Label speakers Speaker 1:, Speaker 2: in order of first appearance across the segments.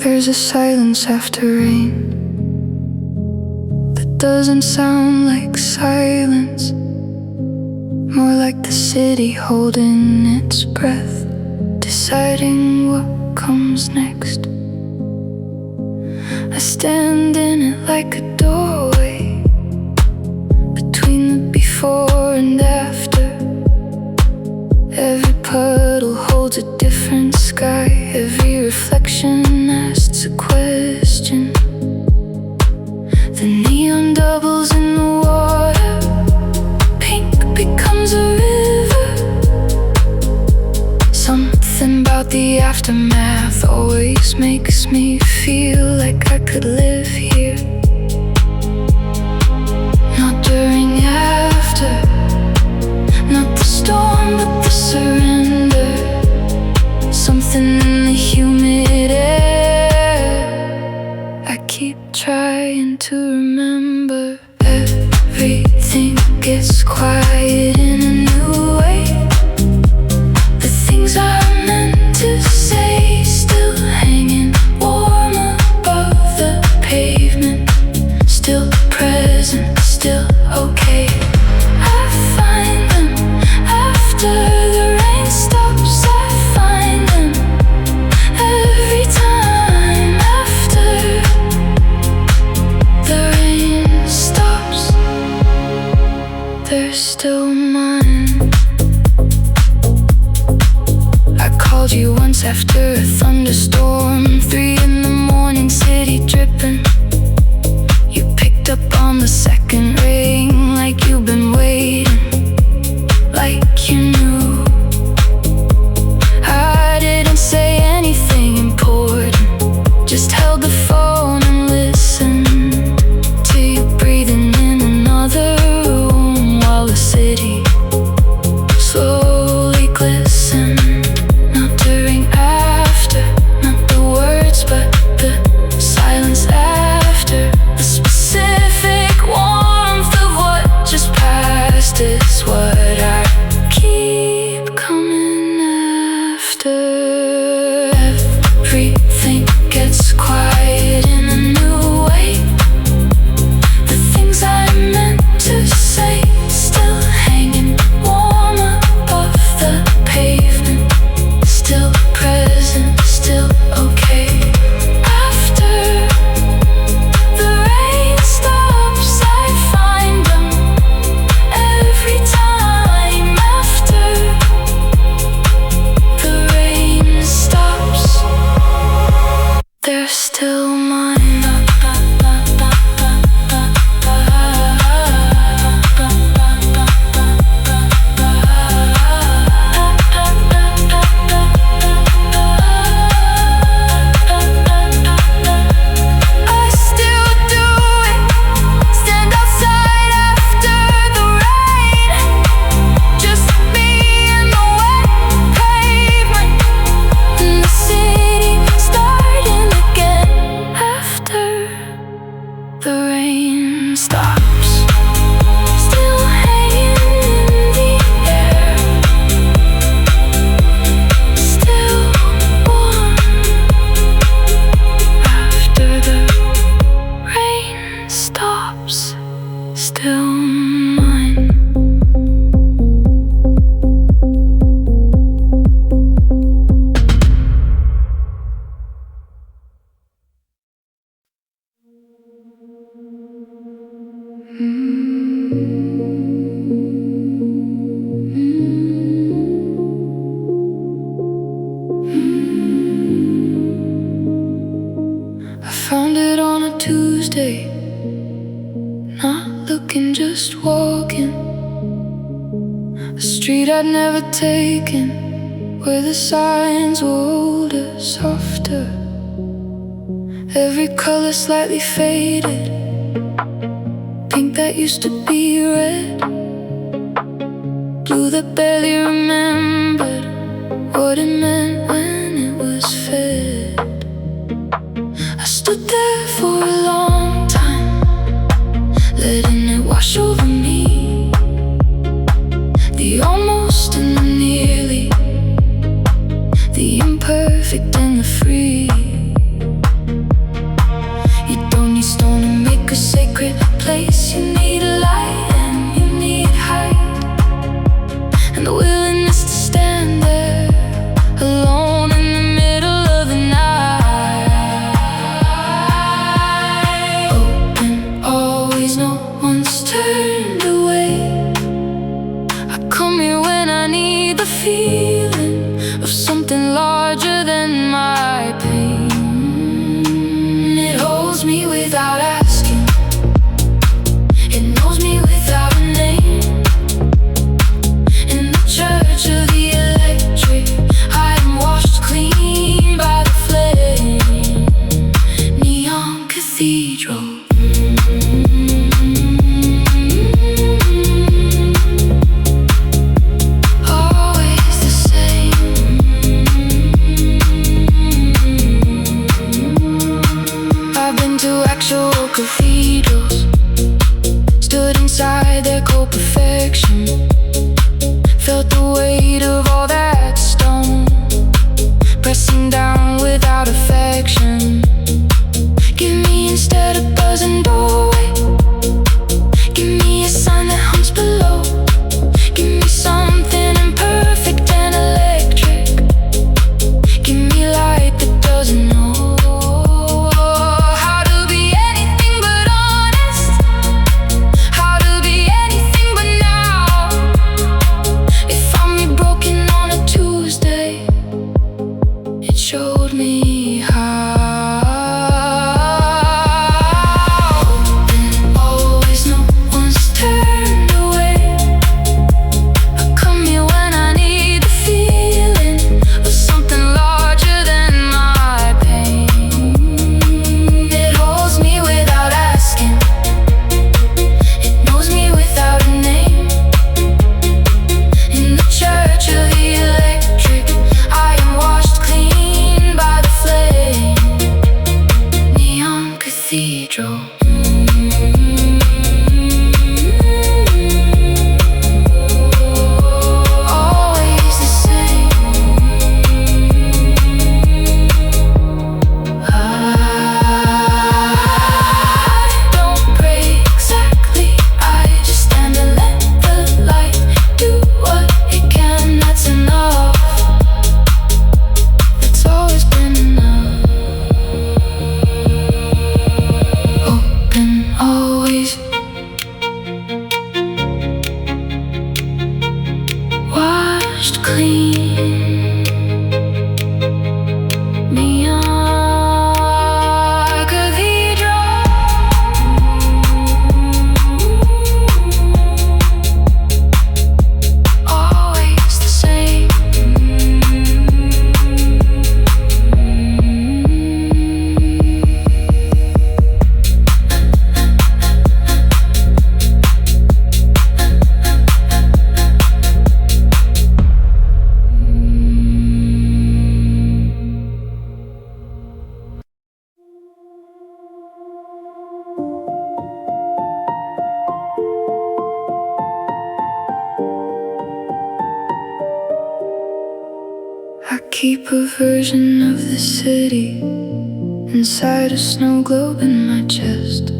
Speaker 1: There's a silence after rain that doesn't sound like silence, more like the city holding its breath, deciding what comes next. I stand in it like a doorway between the before and after. Every puddle holds a different sky, every reflection asks a question. The neon doubles in the water, pink becomes a river. Something about the aftermath always makes me feel like I could live here. Not during after, not the storm but the surrender. Something in the humid air, I keep trying to remember. Everything gets quiet in a new way. The things I meant to say still hanging warm above the pavement, still present, still okay. I find them after the rain stops. I find them every time after the rain stops. They're still mine. I called you once after a thunderstorm, 3 in the morning, city dripping. You picked up on the second ring like you've been waiting, like you knew. I didn't say anything important, just held the phone and listened to you breathing in another room while the city slowly glistened. Not during after, not the words but the silence after. The specific warmth of what just passed is what I keep coming after. Everything gets quiet in a new way. The things I meant to say still hanging warm above the pavement, still present, still okay. After the rain stops, I find them every time after the rain stops. They're still mine. I still do it, stand outside after the rain, just me and the wet pavement, and the city starting again after the rain stops. Still hanging in the air, still warm after the rain stops. Still mine. I found it on a Tuesday, not looking, just walking. A street I'd never taken, where the signs were older, softer. Every color slightly faded, pink that used to be red, blue that barely remembered what it meant when it was fed. I stood there for a long time, letting it wash over me. The almost and the nearly, the imperfect and the free. a sacred place. You need a light and you need height, and the willingness to stand there alone in the middle of the night. Open always, no one's turned away. I come here when I need the feeling of something larger than my pain. It holds me without asking, it knows me without a name. In the church of the electric, I am washed clean by the flame. Neon cathedral. Cathedrals, stood inside their cold perfection, felt the weight of all that stone pressing down without affection. Give me instead a buzzing doorway, give me a sign that haunts below, give me something imperfect and electric, give me light that doesn't know showed me how. Open always, no one's turned away. I come here when I need the feeling of something larger than my pain. It holds me without asking, it knows me without a name. In the church of the electric, I am washed clean by the flame. Neon cathedral. Always the same. I don't pray exactly, I just stand and let the light do what it can. That's enough. It's always been enough. Open always, washed clean. Neon cathedral. Always the same. I keep a version of the city inside a snow globe in my chest.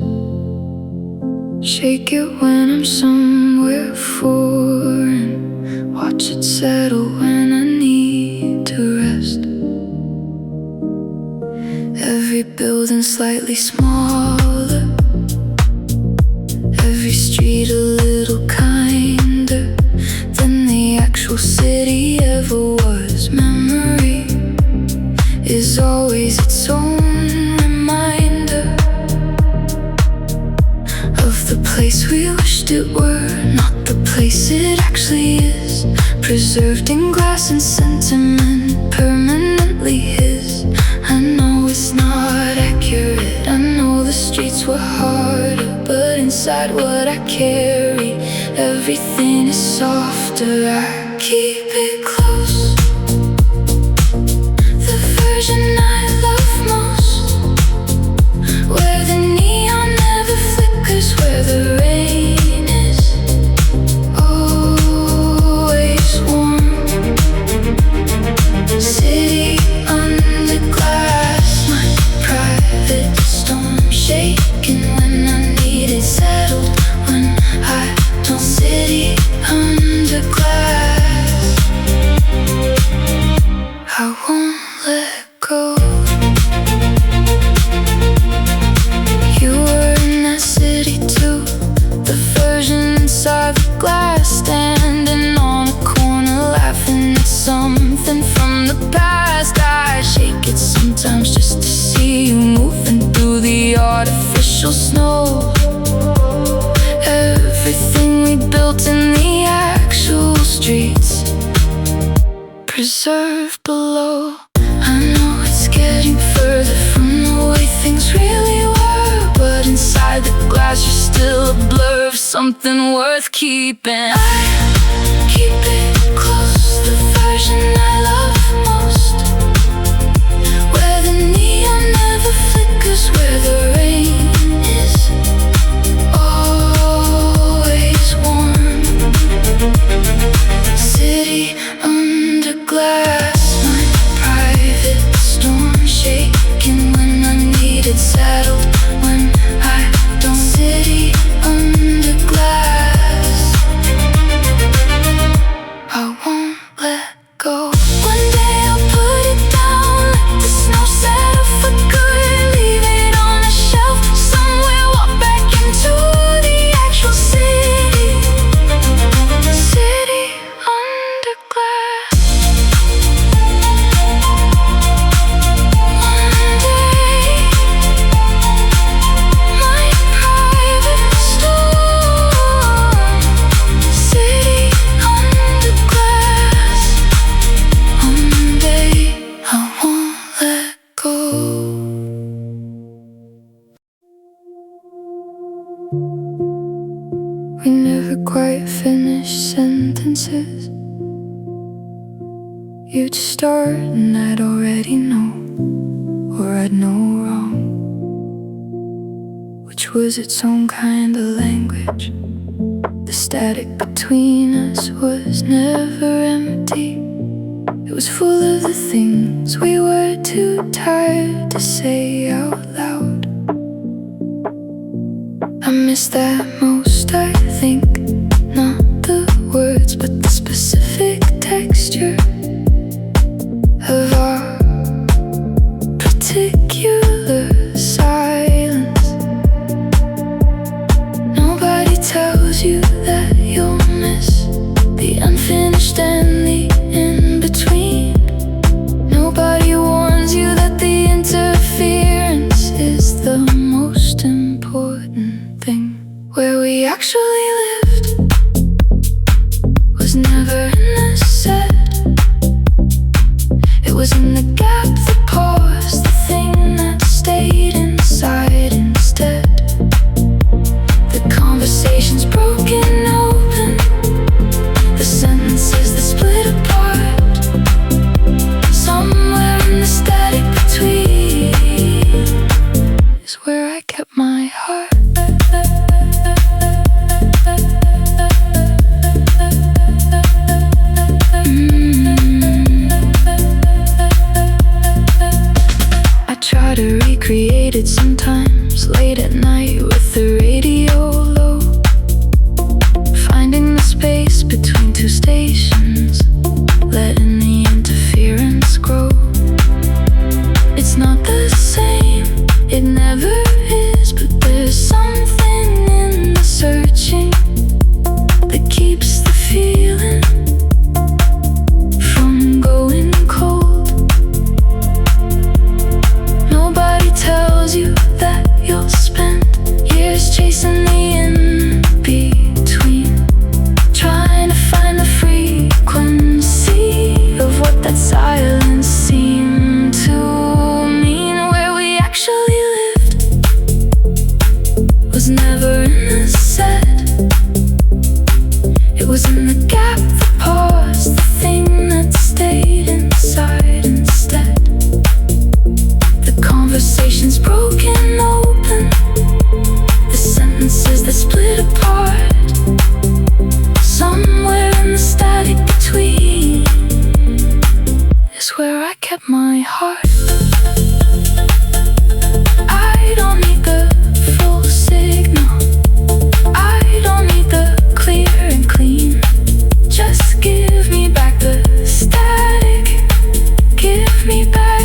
Speaker 1: Shake it when I'm somewhere foreign, watch it settle when I need to rest. Every building slightly smaller, every street a little kinder than the actual city ever was. Memory is always its own reminder of the place we wished it were, not the place it actually is. Preserved in glass and sentiment, permanently his. I know it's not accurate, I know the streets were harder, but inside what I carry, everything is softer. I keep it close, the version I love most, where the neon never flickers, where the rain is always warm. City under glass, my private storm, shaking when I let go. You were in that city too, the version inside the glass, standing on a corner laughing at something from the past. I shake it sometimes just to see you moving through the artificial snow. Everything we built in the actual streets, preserved below. I know it's getting further from the way things really were, but inside the glass you're still a blur of something worth keeping. I keep it close, the version I love most, where the neon never flickers, where the rain is always warm. City under glass, my private storm, shaking when I need it, settled when I don't. City under glass, I won't let go. One day I'll put it down, let the snow settle for good, leave it on a shelf somewhere, walk back into the actual city. City under glass. One day, my private storm. City under glass. One day, I won't let go. We never quite finish sentences. You'd start and I'd already know, or I'd know wrong, which was its own kind of language. The static between us was never empty. It was full of the things we were too tired to say out loud. I miss that most, I think. Not the words, but the specific texture of our particular silence. Nobody tells you that you'll miss the unfinished and the in-between. Nobody warns you that the interference is the most important thing. Where we actually lived was never in the set. It was in the gap, the pause, the thing that stayed inside instead. The conversations broken open, the sentences that split apart. Somewhere in the static between is where I kept my heart. I try to recreate it sometimes, late at night with the radio low, finding the space between two stations, letting the interference grow. It's not the same, it never is, but there's something in the searching that keeps the feeling from going cold. Nobody tells you that you'll spend years chasing the in-between, trying to find the frequency of what that silence seemed to mean. Where we actually lived was never in the set. It was in the gap, the pause, the thing that stayed inside instead. The conversations broken open, the sentences that split apart. Somewhere in the static between is where I kept my heart. I don't need the full signal, I don't need the clear and clean. Just give me back the static, give me back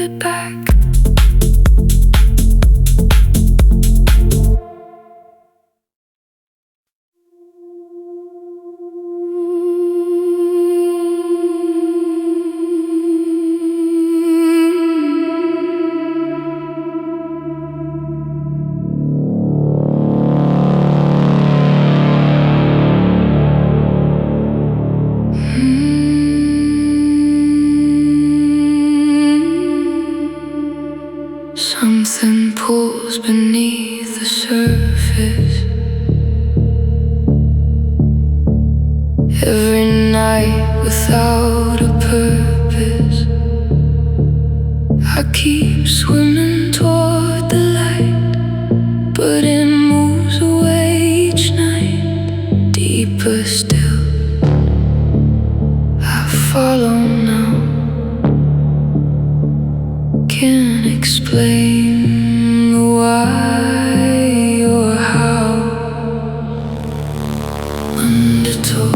Speaker 1: it back. Something pulls beneath the surface. Every night without a purpose, I keep swimming toward the light, but it moves away each night. Deeper still, I follow now. Can't explain why or how. Undertow,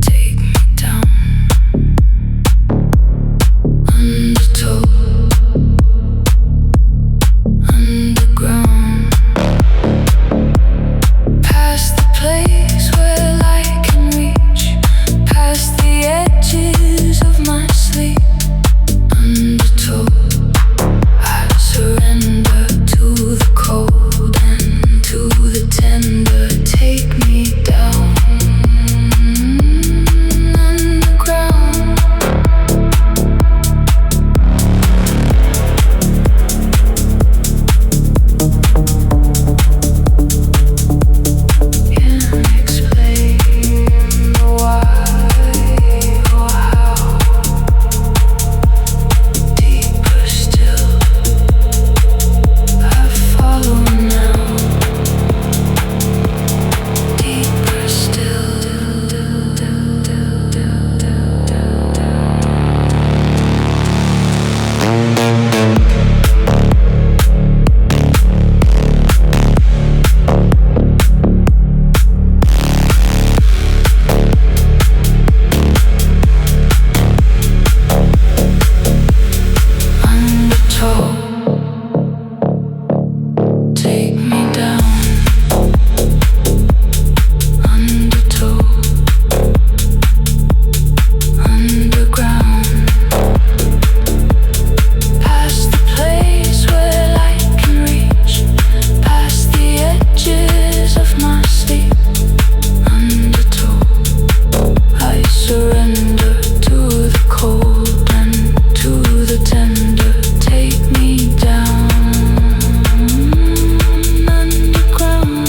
Speaker 1: take me down. Undertow, underground, past the place where light can reach, past the edges of my sleep. Undertow, I surrender to the cold and to the tender. Take me down underground. Can't explain why or how. Deeper still, I follow now. Deeper still. Undertow, take me down. Undertow, underground, past the place where light can reach, past the edges of my sleep. Undertow, I surrender to the cold and to the tender. Take me down underground.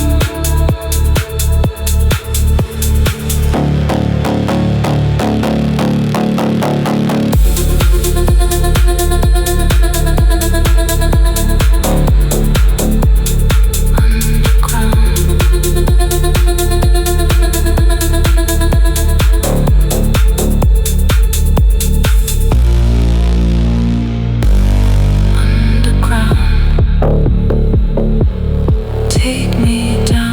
Speaker 1: Take me down.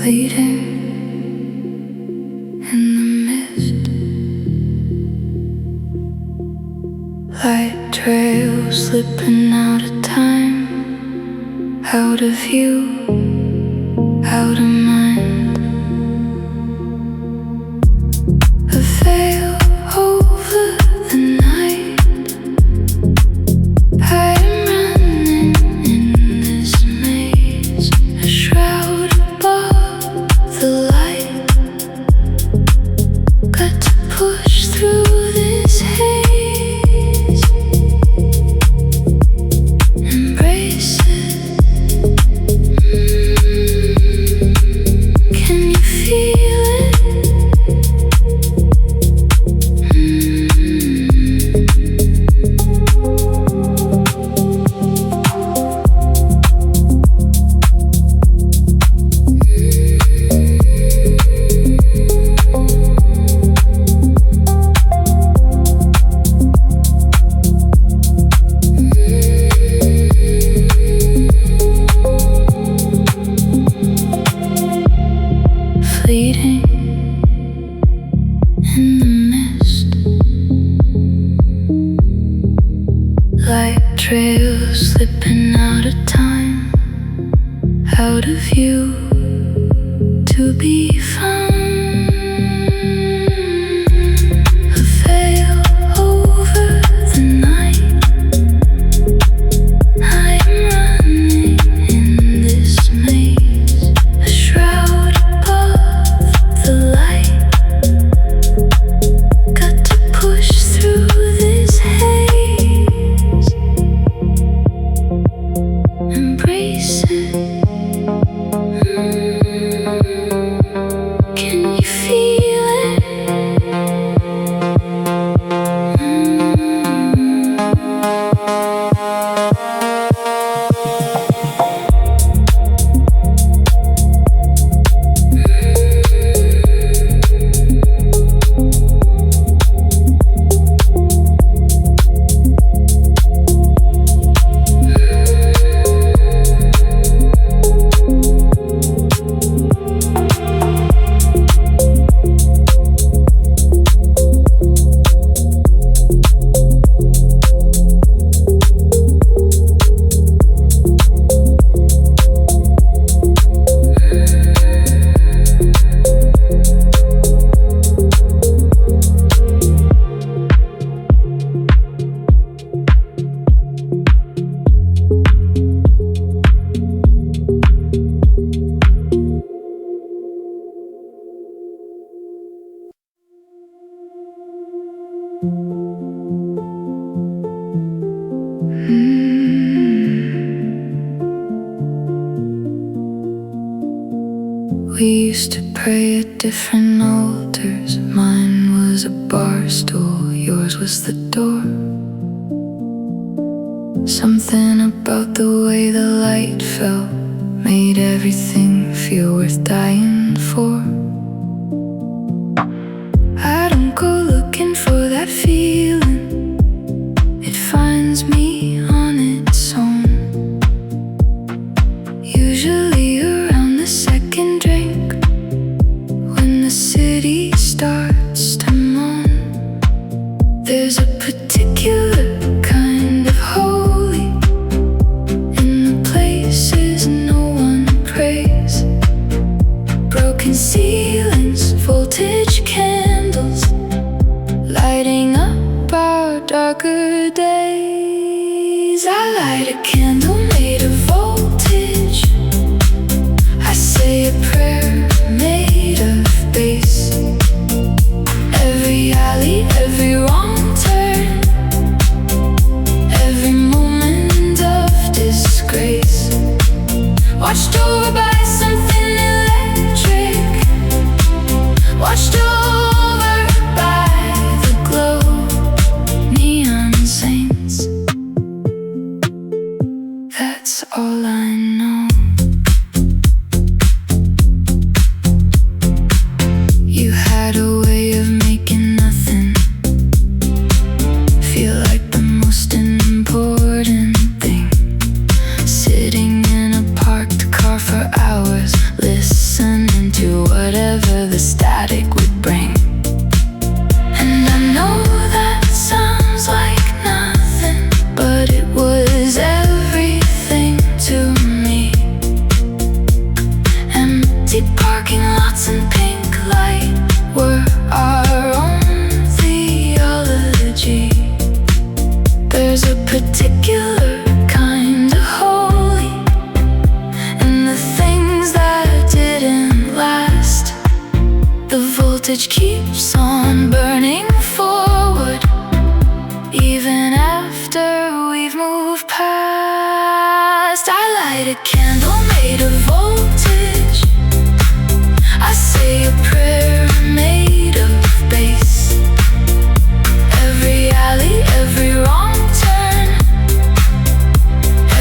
Speaker 1: Leading in the mist, light trail slipping out of time, out of view, out of mind. A veil over the night. I am running in this maze, a shroud above the light. Got to push through this haze, embrace it. Can you feel it? trail slipping out of time, out of view, to be found. A veil over the night. I'm running in this maze, a shroud above the light. Got to push through this haze, embrace it. Can you feel it? We used to pray at different altars. Mine was a bar stool, yours was the door. Something about the way the light fell made everything feel worth dying for. I don't go looking for that feeling, it finds me on its own. Usually around the second drink, when the city starts to moan. There's a particular kind of holy in the places no one prays. Broken ceilings, voltage candles, lighting up our darker days. I light a candle made of voltage, I say a prayer made of bass. Every alley, every wrong turn, every moment of disgrace, watched over by something electric, watched over by the glow. Neon saints, that's all I know. You had a way of making nothing feel like the most important thing. Sitting in a parked car for hours, listening to whatever the static would bring. And I know that sounds like nothing, but it was everything to me. Empty parking lots and pink light were our own theology. There's a particular kind of holy in the things that didn't last. The voltage keeps on burning forward, even after we've moved past. I light a candle made of voltage, I say a prayer made of bass. Every alley, every wrong turn,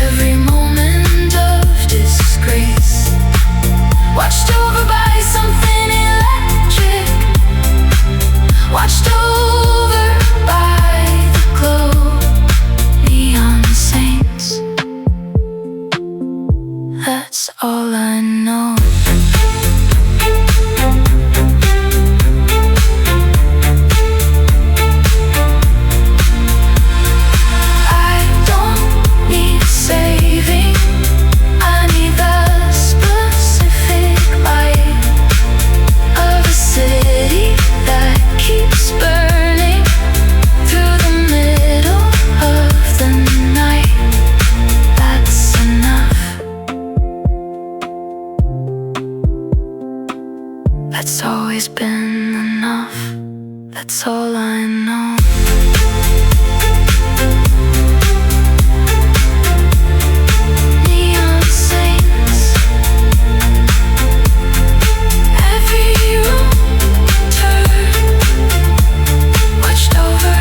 Speaker 1: every moment of disgrace, watched over by something electric, watched over by the glow. Neon saints, I know. Neon saints, every room turned, watched over.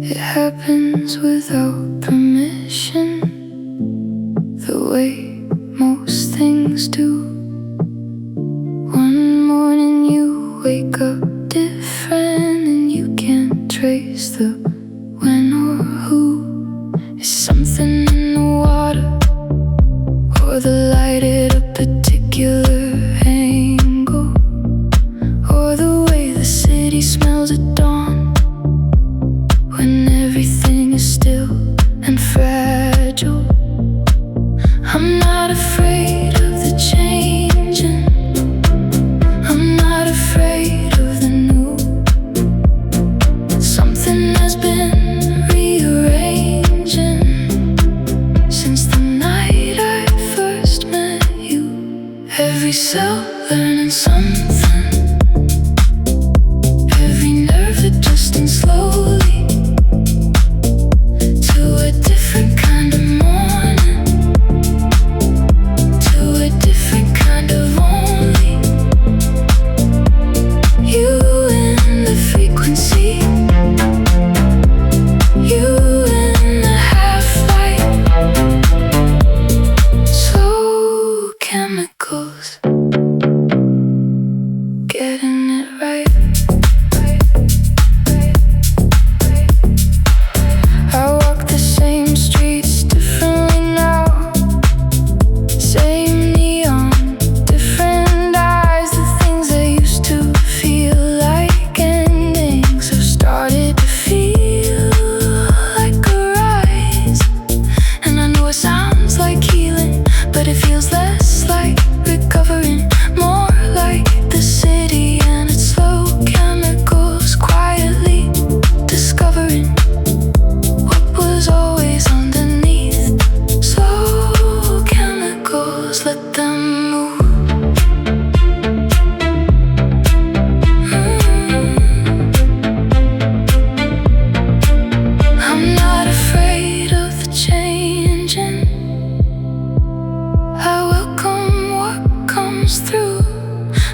Speaker 1: It happens without permission, the way most things do. One morning you wake up different, and you can't trace the when or who. Is something in the water, or the light at a particular angle, or the way the city smells at dawn, when everything is still and fragile? I'm not afraid of the changing, I'm not afraid of the new. Something has been rearranging since the night I first met you. Every cell learning something, every nerve adjusting slowly to a different kind of morning, to a different kind of only. You in the frequency, you in the half-light, slow chemicals, getting it right. I walk the same streets differently now, same neon, different eyes. The things that used to feel like endings have started to feel like a rise. And I know it sounds like healing, but it feels less like recovering, more like the city and its slow chemicals, quietly discovering what was always underneath. Slow chemicals, let them move. I'm not afraid of the changing, I welcome what comes through.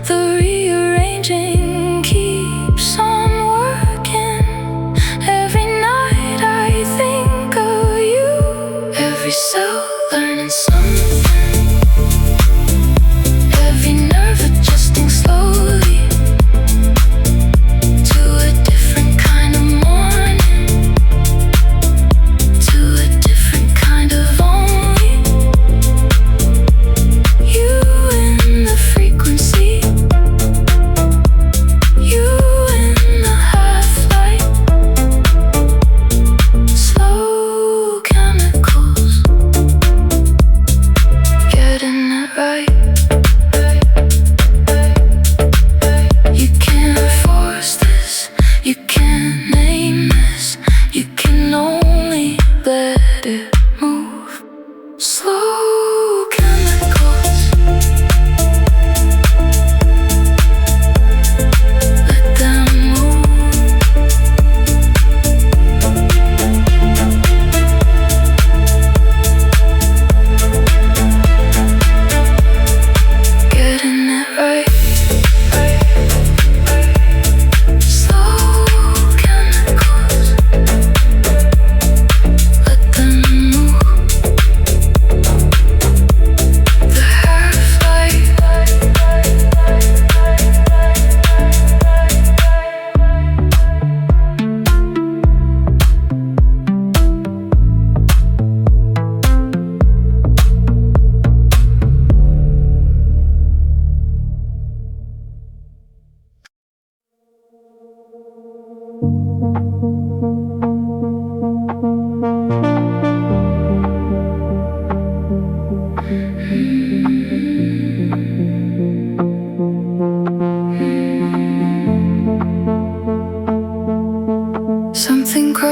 Speaker 1: The rearranging keeps on working. Every night I think of you, every cell learning something, every nerve adjusting slowly to a different kind of morning, to a different kind of only. You in the frequency,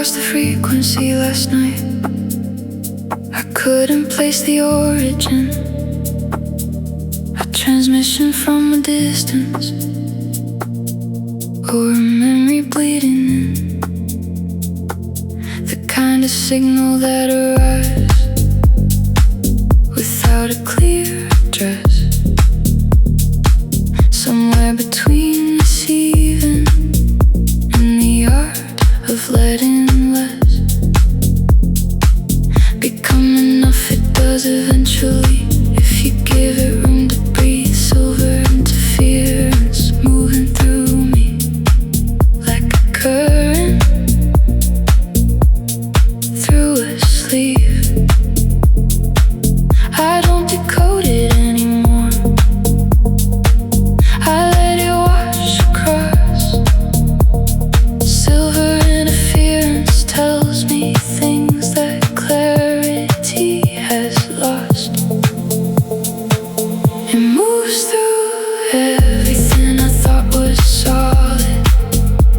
Speaker 1: across the frequency last night. I couldn't place the origin. A transmission from a distance, or a memory bleeding in. The kind of signal that arrives without a clear address. Somewhere between receiving and the art of letting less become enough. It does eventually, if you give it room to breathe. Silver interference moving through me like a current through a sleeve. I don't decode it anymore. I let it wash across. Silver interference tells me things that clarity has lost. It moves through everything I thought was solid.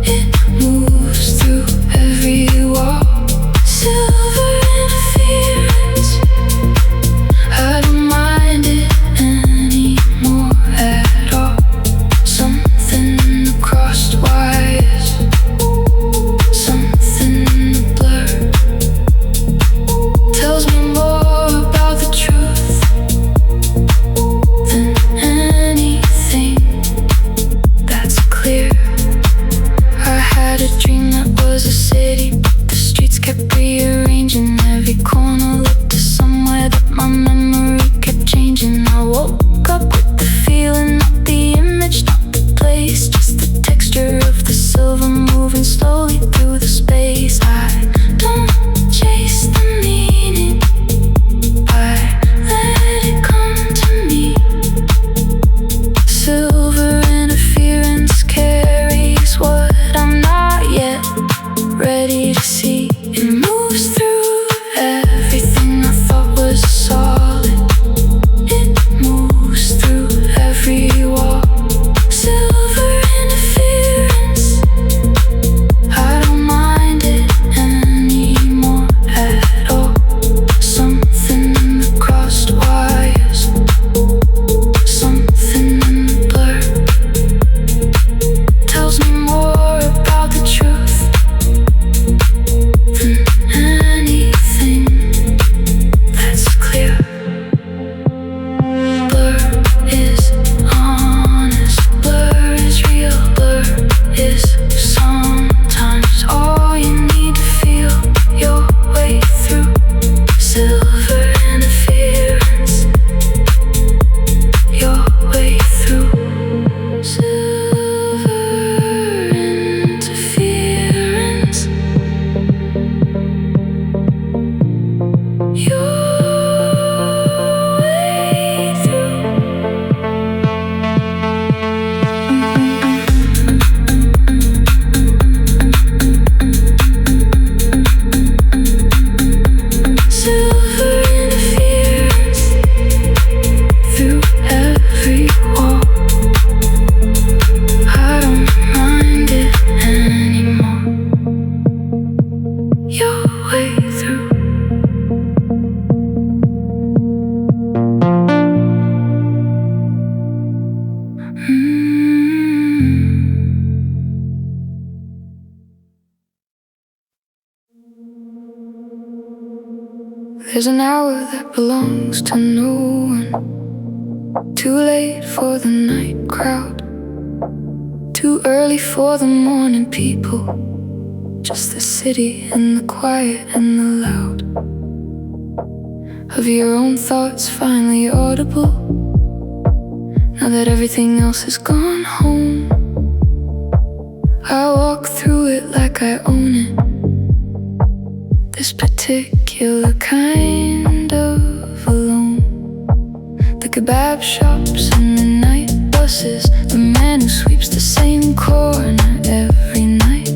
Speaker 1: It moves through every wall. Silver interference, I don't mind it anymore at all. Something in the crossed wires, something in the blur tells me more about the truth than anything that's clear. I had a dream that was a city. The streets kept rearranging. Every corner led to somewhere that my memory kept changing. I woke up with the feeling, not the image, not the place, just the texture of the silver moving slowly through the space. I don't chase the meaning, I let it come to me. Silver interference carries what I'm not yet ready to see. It moves through everything I thought was solid. It moves through every wall. Silver interference, I don't mind it anymore at all. Something in the crossed wires, something in the blur tells me more about the truth than anything that's clear. Blur is honest, blur is real, blur is sometimes all you need to feel your way through. Silver interference, your way through. Silver interference, your way through. Silver interference through every wall. I don't mind it anymore. Your way through. There's an hour that belongs to no one. Too late for the night crowd, too early for the morning people. Just the city and the quiet and the loud of your own thoughts finally audible. Now that everything else has gone home, I walk through it like I own it. This particular kind of alone. The kebab shops and the night buses, the man who sweeps the same corner every night.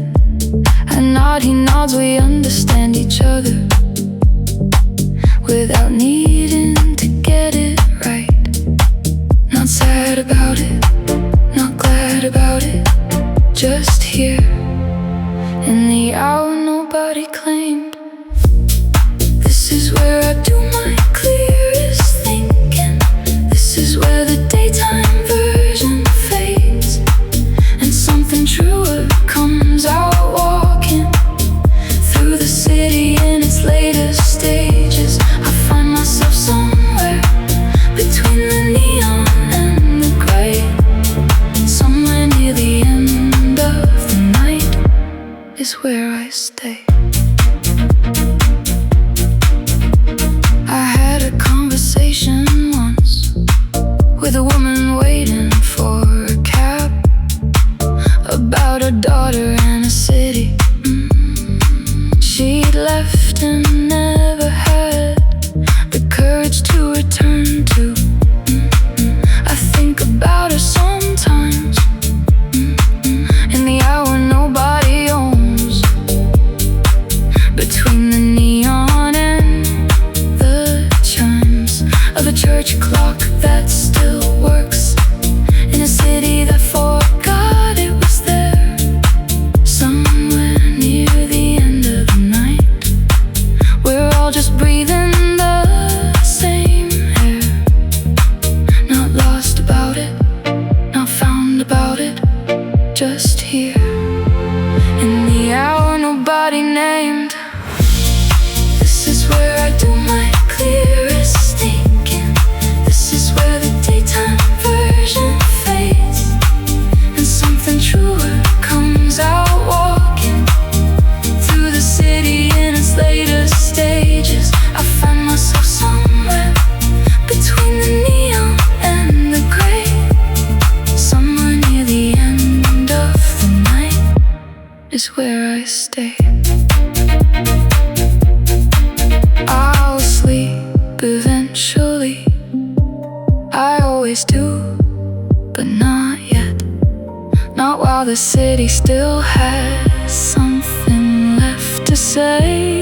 Speaker 1: I nod, he nods, we understand each other without needing to get it right. Not sad about it, not glad about it, just here in the hour no nobody claimed. This is where I do my clearest thinking. This is where the daytime version fades and something truer comes out, walking through the city in its later stages. I find myself somewhere between the neon and the gray, somewhere near the end of the night is where I stay. I had a conversation once with a woman waiting for a cab about her daughter and a city she'd left and never had the courage to return to. I think about her sometimes in the hour nobody owns, between the neon and the chimes of a church clock that still works in a city that forgot it was there, somewhere near the end of the night. We're all just breathing the same air, not lost about it, not found about it, just here in the hour nobody named. This is where I do my clearest thinking. This is where the daytime version fades and something truer comes out, walking through the city in its later stages. I find myself somewhere between the neon and the gray, somewhere near the end of the night is where I stay. I'll sleep eventually, I always do, but not yet. Not while the city still has something left to say.